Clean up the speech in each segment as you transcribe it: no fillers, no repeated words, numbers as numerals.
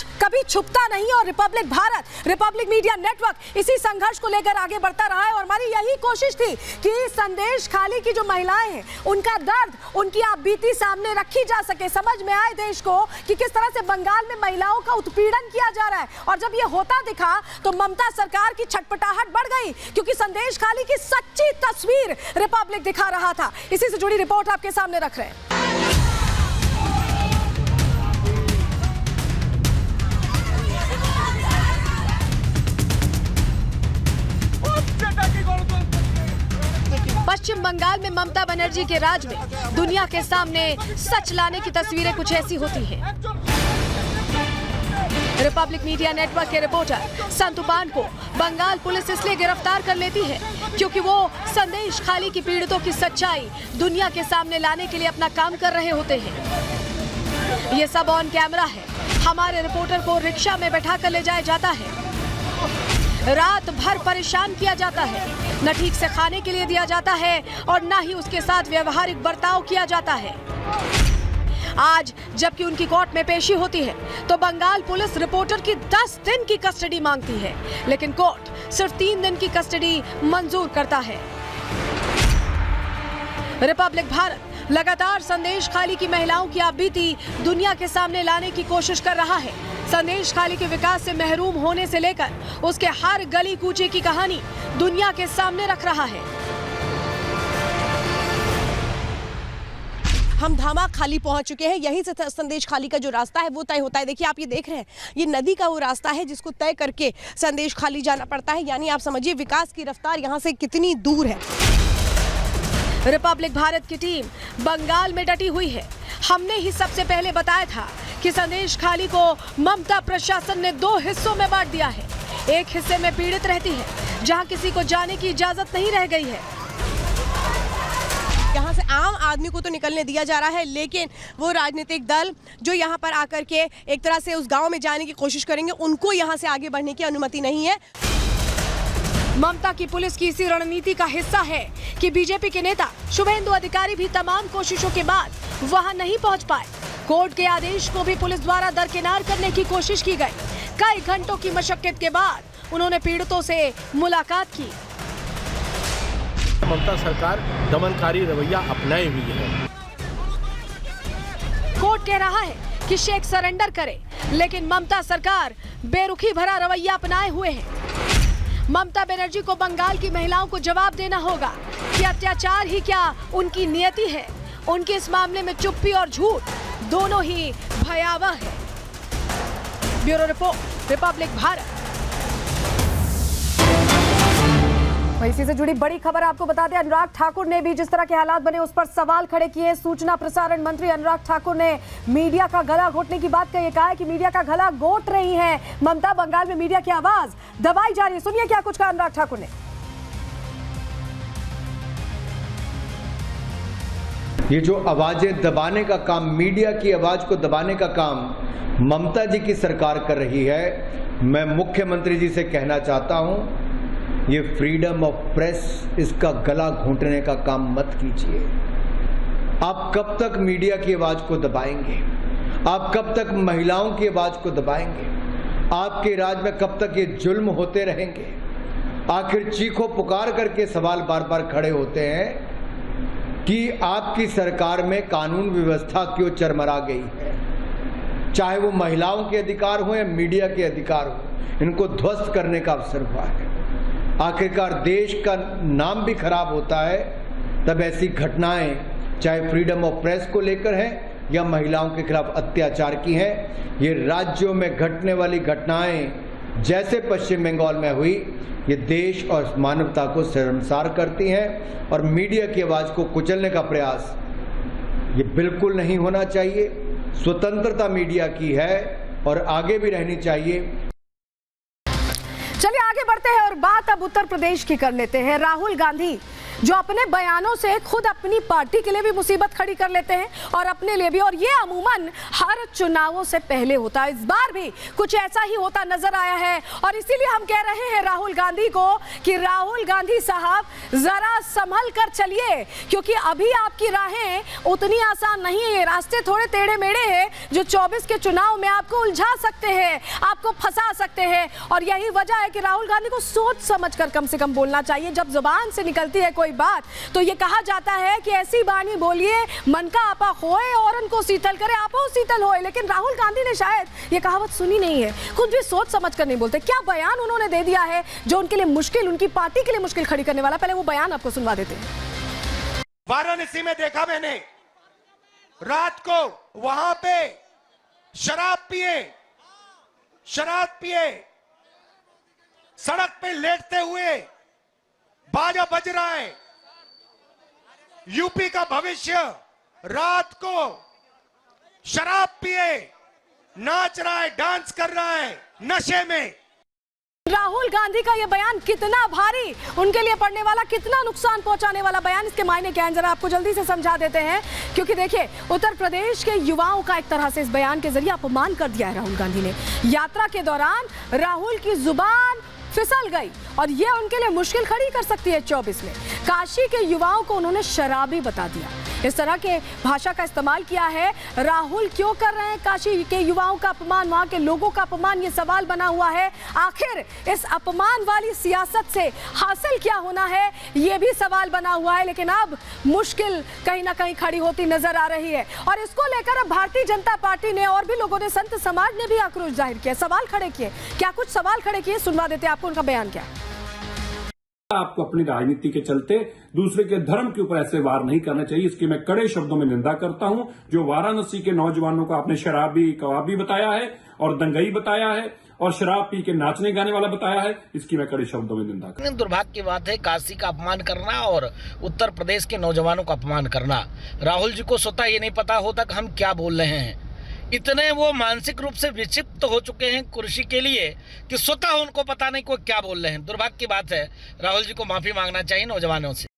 सच कभी छुपता नहीं और Republic Bharat, Republic media network इसी संघर्ष को लेकर आगे बढ़ता रहा है। और हमारी यही कोशिश थी कि संदेश खाली की जो महिलाएं हैं उनका दर्द, उनकी आप बीती सामने रखी जा सके, समझ में आए देश को कि किस तरह से बंगाल में महिलाओं का उत्पीड़न किया जा रहा है। और जब ये होता दिखा तो ममता सरकार की छटपटाहट बढ़ गई, क्योंकि संदेश खाली की सच्ची तस्वीर रिपब्लिक दिखा रहा था। इसी से जुड़ी रिपोर्ट आपके सामने रख रहे हैं। पश्चिम बंगाल में ममता बनर्जी के राज में दुनिया के सामने सच लाने की तस्वीरें कुछ ऐसी होती हैं। रिपब्लिक मीडिया नेटवर्क के रिपोर्टर संतुपान को बंगाल पुलिस इसलिए गिरफ्तार कर लेती है क्योंकि वो संदेश खाली की पीड़ितों की सच्चाई दुनिया के सामने लाने के लिए अपना काम कर रहे होते हैं। ये सब ऑन कैमरा है। हमारे रिपोर्टर को रिक्शा में बैठा कर ले जाया जाता है, रात भर परेशान किया जाता है, न ठीक से खाने के लिए दिया जाता है और न ही उसके साथ व्यवहारिक बर्ताव किया जाता है। आज जबकि उनकी कोर्ट में पेशी होती है तो बंगाल पुलिस रिपोर्टर की 10 दिन की कस्टडी मांगती है, लेकिन कोर्ट सिर्फ 3 दिन की कस्टडी मंजूर करता है। रिपब्लिक भारत लगातार संदेश खाली की महिलाओं की आपबीती दुनिया के सामने लाने की कोशिश कर रहा है। संदेश खाली के विकास से महरूम होने से लेकर उसके हर गली कूचे की कहानी दुनिया के सामने रख रहा है। हम धामा खाली पहुंच चुके हैं। यहीं से संदेश खाली का जो रास्ता है वो तय होता है। देखिए, आप ये देख रहे हैं, ये नदी का वो रास्ता है जिसको तय करके संदेश खाली जाना पड़ता है। यानी आप समझिए विकास की रफ्तार यहाँ से कितनी दूर है। रिपब्लिक भारत की टीम बंगाल में डटी हुई है। हमने ही सबसे पहले बताया था कि संदेश खाली को ममता प्रशासन ने 2 हिस्सों में बांट दिया है। एक हिस्से में पीड़ित रहती है जहां किसी को जाने की इजाजत नहीं रह गई है। यहाँ से आम आदमी को तो निकलने दिया जा रहा है, लेकिन वो राजनीतिक दल जो यहाँ पर आकर के एक तरह से उस गांव में जाने की कोशिश करेंगे, उनको यहाँ से आगे बढ़ने की अनुमति नहीं है। ममता की पुलिस की इसी रणनीति का हिस्सा है कि बीजेपी के नेता शुभेंदु अधिकारी भी तमाम कोशिशों के बाद वहां नहीं पहुंच पाए। कोर्ट के आदेश को भी पुलिस द्वारा दरकिनार करने की कोशिश की गई। कई घंटों की मशक्कत के बाद उन्होंने पीड़ितों से मुलाकात की। ममता सरकार दमनकारी रवैया अपनाई हुई है। कोर्ट कह रहा है कि शेख सरेंडर करे, लेकिन ममता सरकार बेरुखी भरा रवैया अपनाए हुए है। ममता बनर्जी को बंगाल की महिलाओं को जवाब देना होगा कि अत्याचार ही क्या उनकी नियति है। उनके इस मामले में चुप्पी और झूठ दोनों ही भयावह है। Bureau report, Republic Bharat. इसी से जुड़ी बड़ी खबर आपको बता दें, अनुराग ठाकुर ने भी जिस तरह के हालात बने उस पर सवाल खड़े किए। सूचना प्रसारण मंत्री अनुराग ठाकुर ने मीडिया का गला घोटने की बात कही। कहा है कि मीडिया का गला घोट रही है ममता, बंगाल में मीडिया की आवाज दबाई जा रही है। सुनिए क्या कुछ कहा अनुराग ठाकुर ने। ये जो आवाजें दबाने का काम, मीडिया की आवाज को दबाने का काम ममता जी की सरकार कर रही है, मैं मुख्यमंत्री जी से कहना चाहता हूं, ये फ्रीडम ऑफ प्रेस, इसका गला घोंटने का काम मत कीजिए। आप कब तक मीडिया की आवाज को दबाएंगे? आप कब तक महिलाओं की आवाज को दबाएंगे? आपके राज में कब तक ये जुल्म होते रहेंगे? आखिर चीखो पुकार करके सवाल बार बार खड़े होते हैं कि आपकी सरकार में कानून व्यवस्था क्यों चरमरा गई है। चाहे वो महिलाओं के अधिकार हो या मीडिया के अधिकार हो, इनको ध्वस्त करने का अवसर हुआ है। आखिरकार देश का नाम भी खराब होता है तब ऐसी घटनाएं, चाहे फ्रीडम ऑफ प्रेस को लेकर है या महिलाओं के खिलाफ अत्याचार की है, ये राज्यों में घटने वाली घटनाएं जैसे पश्चिम बंगाल में हुई, ये देश और मानवता को शर्मसार करती हैं और मीडिया की आवाज को कुचलने का प्रयास ये बिल्कुल नहीं होना चाहिए। स्वतंत्रता मीडिया की है और आगे भी रहनी चाहिए। चलिए आगे बढ़ते हैं और बात अब उत्तर प्रदेश की कर लेते हैं। राहुल गांधी जो अपने बयानों से खुद अपनी पार्टी के लिए भी मुसीबत खड़ी कर लेते हैं और अपने लिए भी, और ये अमूमन हर चुनावों से पहले होता है। इस बार भी कुछ ऐसा ही होता नजर आया है और इसीलिए हम कह रहे हैं राहुल गांधी को कि राहुल गांधी साहब जरा संभल कर चलिए, क्योंकि अभी आपकी राहें उतनी आसान नहीं है। ये रास्ते थोड़े टेढ़े मेढ़े हैं जो 24 के चुनाव में आपको उलझा सकते हैं, आपको फंसा सकते हैं। और यही वजह है कि राहुल गांधी को सोच समझकर कम से कम बोलना चाहिए। जब जुबान से निकलती है कोई बात तो ये कहा जाता है कि ऐसी बानी बोलिए मन का आपा होए और उनको शीतल करे आपो शीतल होए। लेकिन राहुल गांधी ने शायद ये कहावत सुनी नहीं है, खुद भी सोच समझ कर नहीं बोलते। क्या बयान उन्होंने दे दिया है जो उनके लिए मुश्किल, उनकी पार्टी के लिए मुश्किल खड़ी करने वाला। पहले वो बयान आपको सुनवा देते हैं। वाराणसी में देखा मैंने, रात को वहां पे शराब पिए सड़क पे लेटते हुए बाजा बज रहा है। यूपी का भविष्य रात को शराब पिए नाच रहा है, डांस कर रहा है नशे में। राहुल गांधी का ये बयान कितना भारी उनके लिए पड़ने वाला, कितना नुकसान पहुंचाने वाला बयान, इसके मायने क्या हैं जरा आपको जल्दी से समझा देते हैं। क्योंकि देखिए, उत्तर प्रदेश के युवाओं का एक तरह से इस बयान के जरिए अपमान कर दिया है राहुल गांधी ने। यात्रा के दौरान राहुल की जुबान फिसल गई और ये उनके लिए मुश्किल खड़ी कर सकती है 24 में। काशी के युवाओं को उन्होंने शराबी बता दिया, इस तरह के भाषा का इस्तेमाल किया है। राहुल क्यों कर रहे हैं काशी के युवाओं का अपमान, वहां के लोगों का अपमान, ये सवाल बना हुआ है। आखिर इस अपमान वाली सियासत से हासिल क्या होना है, ये भी सवाल बना हुआ है। लेकिन अब मुश्किल कहीं ना कहीं खड़ी होती नजर आ रही है और इसको लेकर अब भारतीय जनता पार्टी ने और भी लोगों ने, संत समाज ने भी आक्रोश जाहिर किया, सवाल खड़े किए। क्या कुछ सवाल खड़े किए, सुनवा देते हैं आपको उनका बयान क्या। आपको अपनी राजनीति के चलते दूसरे के धर्म के ऊपर ऐसे वार नहीं करना चाहिए, इसकी मैं कड़े शब्दों में निंदा करता हूं। जो वाराणसी के नौजवानों को आपने शराबी कबाबी बताया है और दंगई बताया है और शराब पी के नाचने गाने वाला बताया है, इसकी मैं कड़े शब्दों में निंदा करता हूं। दुर्भाग्य की बात है काशी का अपमान करना और उत्तर प्रदेश के नौजवानों का अपमान करना। राहुल जी को स्वतः ये नहीं पता होता कि हम क्या बोल रहे हैं। इतने वो मानसिक रूप से विक्षिप्त हो चुके हैं कुर्सी के लिए कि स्वतः उनको पता नहीं कोई क्या बोल रहे हैं। दुर्भाग्य की बात है, राहुल जी को माफी मांगना चाहिए नौजवानों से।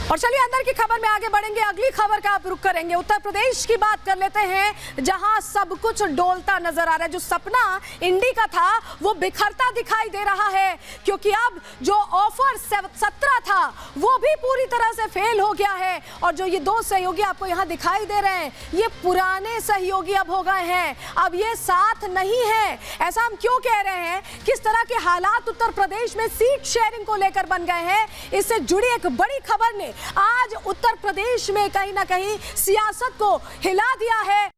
और चलिए अंदर की खबर में आगे बढ़ेंगे। अगली खबर का आप रुख करेंगे, उत्तर प्रदेश की बात कर लेते हैं, जहां सब कुछ डोलता नजर आ रहा है। जो सपना इंडी का था वो बिखरता दिखाई दे रहा है, क्योंकि अब जो ऑफर 17 था वो भी पूरी तरह से फेल हो गया है। और जो ये दो सहयोगी आपको यहाँ दिखाई दे रहे हैं, ये पुराने सहयोगी अब हो गए हैं, अब ये साथ नहीं है। ऐसा हम क्यों कह रहे हैं, किस तरह के हालात उत्तर प्रदेश में सीट शेयरिंग को लेकर बन गए हैं, इससे जुड़ी एक बड़ी खबर ने आज उत्तर प्रदेश में कहीं ना कहीं सियासत को हिला दिया है।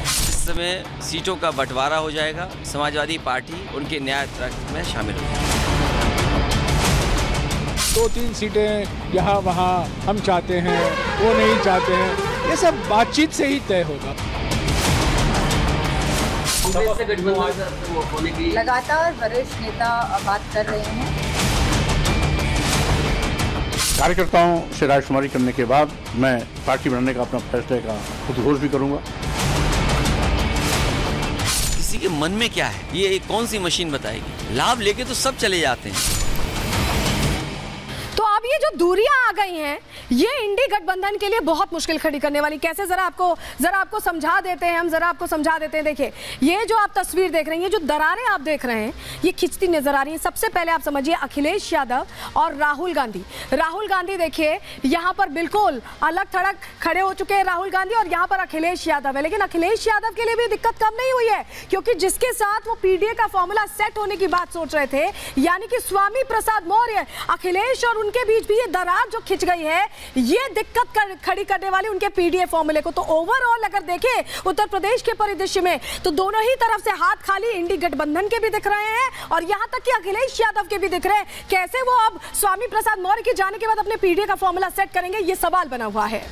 इस समय सीटों का बंटवारा हो जाएगा, समाजवादी पार्टी उनके न्याय तंत्र में शामिल होगी। 2-3 सीटें यहाँ वहाँ हम चाहते हैं, वो नहीं चाहते हैं, ये सब बातचीत से ही तय होगा। लगातार वरिष्ठ नेता बात कर रहे हैं। कार्यकर्ताओं से रायशुमारी करने के बाद मैं पार्टी बनाने का अपना फैसले का उद्घोष भी करूंगा। किसी के मन में क्या है ये कौन सी मशीन बताएगी। लाभ लेके तो सब चले जाते हैं। तो अब ये जो दूरियां आ गई हैं, ये इंडी गठबंधन के लिए बहुत मुश्किल खड़ी करने वाली। कैसे जरा आपको समझा देते हैं, हम जरा आपको समझा देते हैं। देखिए, ये जो आप तस्वीर देख रहे हैं, ये जो दरारें आप देख रहे हैं, ये खिंचती नजर आ रही है। सबसे पहले आप समझिए अखिलेश यादव और राहुल गांधी देखिए यहाँ पर बिल्कुल अलग थड़क खड़े हो चुके हैं राहुल गांधी, और यहाँ पर अखिलेश यादव है। लेकिन अखिलेश यादव के लिए भी दिक्कत कम नहीं हुई है, क्योंकि जिसके साथ वो पीडीए का फॉर्मूला सेट होने की बात सोच रहे थे, यानी कि स्वामी प्रसाद मौर्य, अखिलेश और उनके बीच भी ये दरार जो खिंच गई है, ये दिक्कत खड़ी करने वाली उनके पीडीए फॉर्मूले को। तो ओवरऑल अगर देखें उत्तर प्रदेश के परिदृश्य में, तो दोनों ही तरफ से हाथ खाली इंडी गठबंधन के भी दिख रहे हैं और यहां तक कि अखिलेश यादव के भी दिख रहे हैं। कैसे वो अब स्वामी प्रसाद मौर्य के जाने के बाद अपने पीडीए का फॉर्मूला सेट करेंगे, ये सवाल बना हुआ है।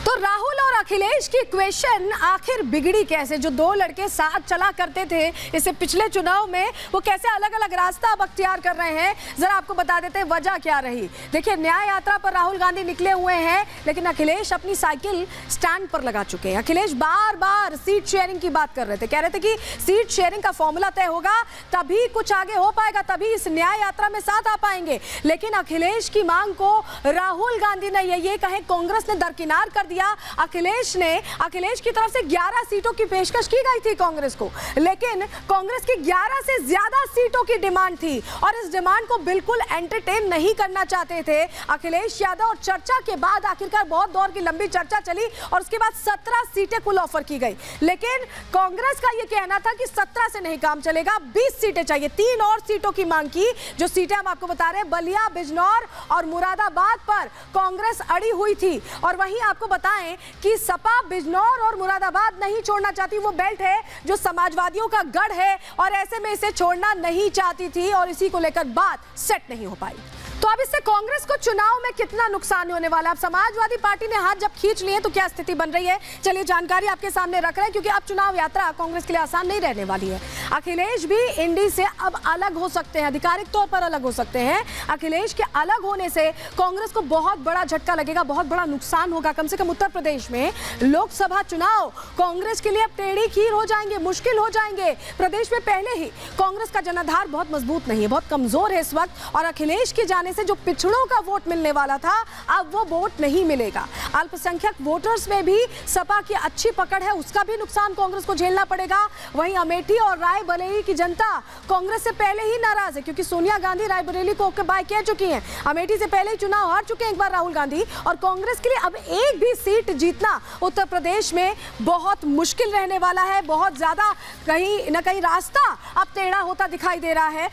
तो राहुल और अखिलेश की इक्वेशन आखिर बिगड़ी कैसे? जो दो लड़के साथ चला करते थे इससे पिछले चुनाव में, वो कैसे अलग अलग रास्ता अब अख्तियार कर रहे हैं, जरा आपको बता देते हैं वजह क्या रही। देखिए, न्याय यात्रा पर राहुल गांधी निकले हुए हैं, लेकिन अखिलेश अपनी साइकिल स्टैंड पर लगा चुके हैं। अखिलेश बार बार सीट शेयरिंग की बात कर रहे थे, कह रहे थे कि सीट शेयरिंग का फॉर्मूला तय होगा तभी कुछ आगे हो पाएगा, तभी इस न्याय यात्रा में साथ आ पाएंगे। लेकिन अखिलेश की मांग को राहुल गांधी ने ये कहें कांग्रेस ने दरकिनार कर दिया। अखिलेश की तरफ से 11 सीटों की पेशकश की गई थी कांग्रेस को, लेकिन कांग्रेस की 11 से ज्यादा सीटों की डिमांड थी और इस डिमांड को बिल्कुल एंटरटेन नहीं करना चाहते थे अखिलेश यादव। और चर्चा के बाद आखिरकार बहुत दौर की लंबी चर्चा चली और उसके बाद 17 सीटें कुल ऑफर की गई, लेकिन कांग्रेस का यह कहना था कि 17 से नहीं काम चलेगा, 20 सीटें चाहिए। 3 और सीटों की मांग की, जो सीटें हम आपको बता रहे हैं बलिया, बिजनौर और मुरादाबाद पर कांग्रेस अड़ी हुई थी। और वहीं आपको बताएं कि सपा बिजनौर और मुरादाबाद नहीं छोड़ना चाहती। वो बेल्ट है जो समाजवादियों का गढ़ है और ऐसे में इसे छोड़ना नहीं चाहती थी और इसी को लेकर बात सेट नहीं हो पाई। तो अब इससे कांग्रेस को चुनाव में कितना नुकसान होने वाला है? अब समाजवादी पार्टी ने हाथ जब खींच लिए तो क्या स्थिति बन रही है, चलिए जानकारी आपके सामने रख रहे हैं, क्योंकि अब चुनाव यात्रा कांग्रेस के लिए आसान नहीं रहने वाली है। अखिलेश भी इंडी से अब अलग हो सकते हैं, आधिकारिक तौर पर अलग हो सकते हैं। अखिलेश के अलग होने से कांग्रेस को बहुत बड़ा झटका लगेगा, बहुत बड़ा नुकसान होगा। कम से कम उत्तर प्रदेश में लोकसभा चुनाव कांग्रेस के लिए अब टेढ़ी खीर हो जाएंगे, मुश्किल हो जाएंगे। प्रदेश में पहले ही कांग्रेस का जनाधार बहुत मजबूत नहीं है, बहुत कमजोर है इस वक्त, और अखिलेश के जाने से जो पिछड़ों का वोट मिलने वाला था अब वो वोट नहीं मिलेगा। अल्पसंख्यक वोटर्स में भी सपा की अच्छी पकड़ है, उसका भी नुकसान कांग्रेस को झेलना पड़ेगा। वहीं अमेठी और रायबरेली की जनता कांग्रेस से पहले ही नाराज है, क्योंकि सोनिया गांधी रायबरेली को ओके बाय कह चुकी हैं। अमेठी से पहले ही चुनाव हार चुके हैं एक बार राहुल गांधी, और कांग्रेस के लिए अब एक भी सीट जीतना उत्तर प्रदेश में बहुत मुश्किल रहने वाला है। बहुत ज्यादा कहीं ना कहीं रास्ता अब टेढ़ा होता दिखाई दे रहा है।